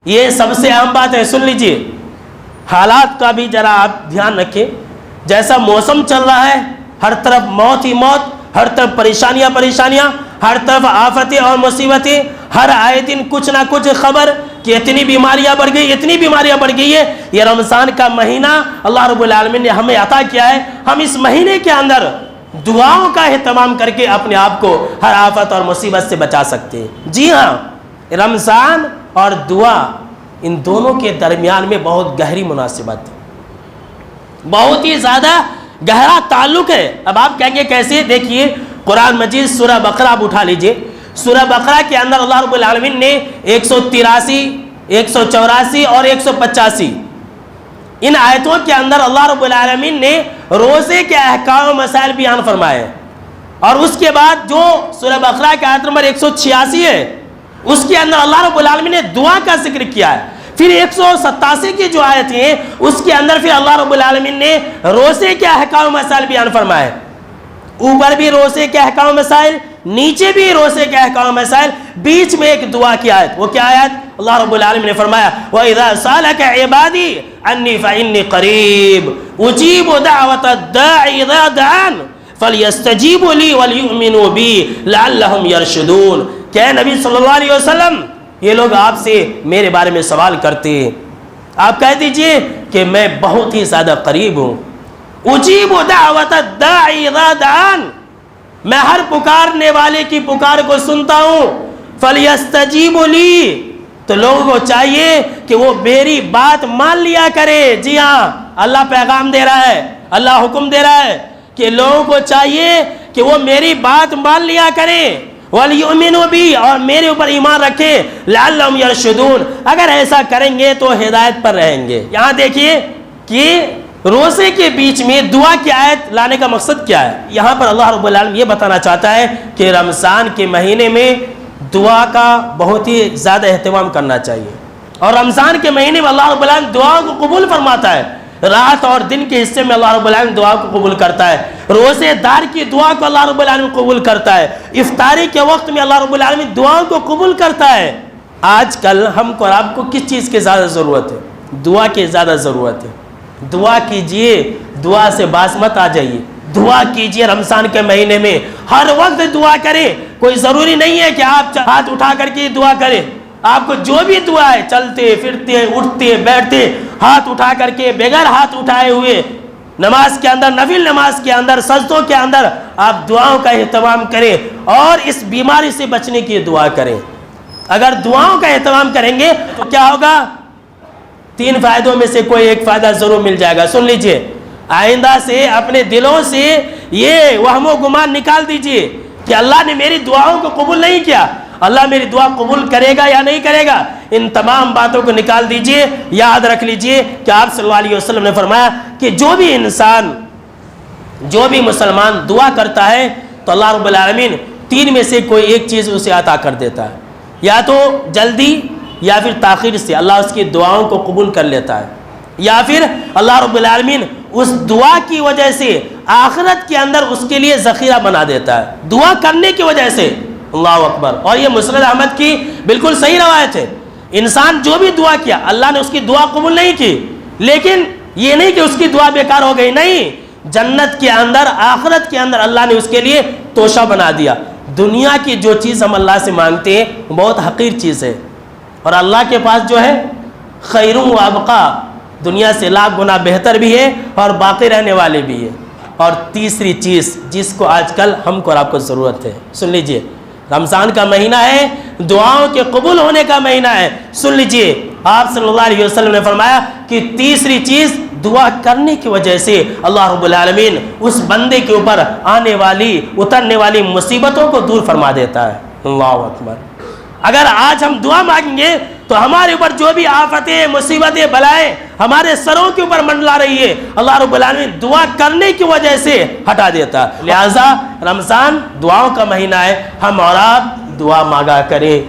یہ سب سے اہم بات ہے. سن لیجئے, حالات کا بھی ذرا آپ دھیان رکھیں. جیسا موسم چل رہا ہے, ہر طرف موت ہی موت, ہر طرف پریشانیاں, ہر طرف آفتیں اور مصیبتیں, ہر آئے دن کچھ نہ کچھ خبر کہ اتنی بیماریاں بڑھ گئی ہے. یہ رمضان کا مہینہ اللہ رب العالمین نے ہمیں عطا کیا ہے. ہم اس مہینے کے اندر دعاؤں کا اہتمام کر کے اپنے آپ کو ہر آفت اور مصیبت سے بچا سکتے ہیں. جی ہاں, رمضان اور دعا ان دونوں کے درمیان میں بہت گہری مناسبت ہے, بہت ہی زیادہ گہرا تعلق ہے. اب آپ کہیں گے کیسے؟ دیکھیے قرآن مجید سورہ بقرہ آپ اٹھا لیجئے. سورہ بقرہ کے اندر اللہ رب العالمین نے 183, 184 اور 185 ان آیتوں کے اندر اللہ رب العالمین نے روزے کے احکام و مسائل بیان فرمائے. اور اس کے بعد جو سورہ بقرہ کی آیت نمبر 186 ہے, اس کے اندر اللہ رب العالمین نے دعا کا ذکر کیا ہے. پھر 187 کی جو آیت ہیں اس کے اندر پھر اللہ رب العالمین نے روزے کے احکام و مسائل بیان فرمائے. اوپر بھی روزے کے احکام و مسائل, نیچے بھی روزے کے احکام و مسائل, بیچ میں ایک دعا کی آیت. وہ کیا آیت؟ اللہ رب العالمین نے فرمایا وَإِذَا سَأَلَكَ عِبَادِي عَنِّي فَإِنِّي قَرِيبٌ أُجِيبُ دَعْوَةَ الدَّاعِ إِذَا دَعَانِ فَلْيَسْتَجِيبُوا لِي وَلْيُؤْمِنُوا بِي لَعَلَّهُمْ يَرْشُدُونَ. کہ نبی صلی اللہ علیہ وسلم, یہ لوگ آپ سے میرے بارے میں سوال کرتے ہیں, آپ کہہ دیجئے کہ میں بہت ہی زیادہ قریب ہوں. اجیب دعوت الداعی اذا دعان, میں ہر پکارنے والے کی پکار کو سنتا ہوں. فلیستجیبوا لی, تو لوگوں کو چاہیے کہ وہ میری بات مان لیا کرے. جی ہاں, اللہ پیغام دے رہا ہے, اللہ حکم دے رہا ہے کہ لوگوں کو چاہیے کہ وہ میری بات مان لیا کریں. وَلْيُؤْمِنُوا بِي, اور میرے اوپر ایمان رکھیں. لَعَلَّهُمْ يَرْشُدُونَ, اگر ایسا کریں گے تو ہدایت پر رہیں گے. یہاں دیکھیے کہ روزے کے بیچ میں دعا کی آیت لانے کا مقصد کیا ہے. یہاں پر اللہ رب العالمین یہ بتانا چاہتا ہے کہ رمضان کے مہینے میں دعا کا بہت ہی زیادہ اہتمام کرنا چاہیے. اور رمضان کے مہینے میں اللہ رب العالمین دعا کو قبول فرماتا ہے. رات اور دن کے حصے میں اللہ رب العالمین دعا کو قبول کرتا ہے. روزے دار کی دعا کو اللہ رب العالمین قبول کرتا ہے. افطاری کے وقت میں اللہ رب العالمین دعا کو قبول کرتا ہے. آج کل ہم کو اور آپ کو کس چیز کی زیادہ ضرورت ہے؟ دعا کی زیادہ ضرورت ہے. دعا کیجئے, دعا سے باز مت آ جائیے. دعا کیجئے رمضان کے مہینے میں, ہر وقت دعا کریں. کوئی ضروری نہیں ہے کہ آپ ہاتھ اٹھا کر کے دعا کریں. آپ کو جو بھی دعا ہے, چلتے پھرتے اٹھتے بیٹھتے, ہاتھ اٹھا کر کے, بغیر ہاتھ اٹھائے ہوئے, نماز کے اندر, نفل نماز کے اندر, سجدوں کے اندر آپ دعاؤں کا اہتمام کریں اور اس بیماری سے بچنے کی دعا کریں. اگر دعاؤں کا اہتمام کریں گے تو کیا ہوگا؟ 3 فائدوں میں سے کوئی ایک فائدہ ضرور مل جائے گا. سن لیجئے, آئندہ سے اپنے دلوں سے یہ وہم و گمان نکال دیجئے کہ اللہ نے میری دعاؤں کو قبول نہیں کیا, اللہ میری دعا قبول کرے گا یا نہیں کرے گا. ان تمام باتوں کو نکال دیجئے. یاد رکھ لیجئے کہ آپ صلی اللہ علیہ وسلم نے فرمایا کہ جو بھی انسان, جو بھی مسلمان دعا کرتا ہے تو اللہ رب العالمین 3 میں سے کوئی ایک چیز اسے عطا کر دیتا ہے. یا تو جلدی یا پھر تاخیر سے اللہ اس کی دعاؤں کو قبول کر لیتا ہے, یا پھر اللہ رب العالمین اس دعا کی وجہ سے آخرت کے اندر اس کے لیے ذخیرہ بنا دیتا ہے, دعا کرنے کی وجہ سے. اللہ اکبر. اور یہ مسند احمد کی بالکل صحیح روایت ہے. انسان جو بھی دعا کیا, اللہ نے اس کی دعا قبول نہیں کی, لیکن یہ نہیں کہ اس کی دعا بیکار ہو گئی, نہیں, جنت کے اندر, آخرت کے اندر اللہ نے اس کے لیے توشہ بنا دیا. دنیا کی جو چیز ہم اللہ سے مانگتے ہیں بہت حقیر چیز ہے, اور اللہ کے پاس جو ہے خیر و ابقا, دنیا سے لاکھ گنا بہتر بھی ہے اور باقی رہنے والے بھی ہے. اور تیسری چیز جس کو آج کل ہم کو اور آپ کو ضرورت ہے, سن لیجئے, رمضان کا مہینہ ہے, دعاؤں کے قبول ہونے کا مہینہ ہے. سن لیجئے, آپ صلی اللہ علیہ وسلم نے فرمایا کہ تیسری چیز, دعا کرنے کی وجہ سے اللہ رب العالمین اس بندے کے اوپر آنے والی, اترنے والی مصیبتوں کو دور فرما دیتا ہے. اللہ اکبر. اگر آج ہم دعا مانگیں گے تو ہمارے اوپر جو بھی آفتیں, مصیبتیں, بلائیں ہمارے سروں کے اوپر منڈلا رہی ہے, اللہ رب العالمین دعا کرنے کی وجہ سے ہٹا دیتا. لہذا رمضان دعاؤں کا مہینہ ہے, ہم اور آپ دعا مانگا کریں.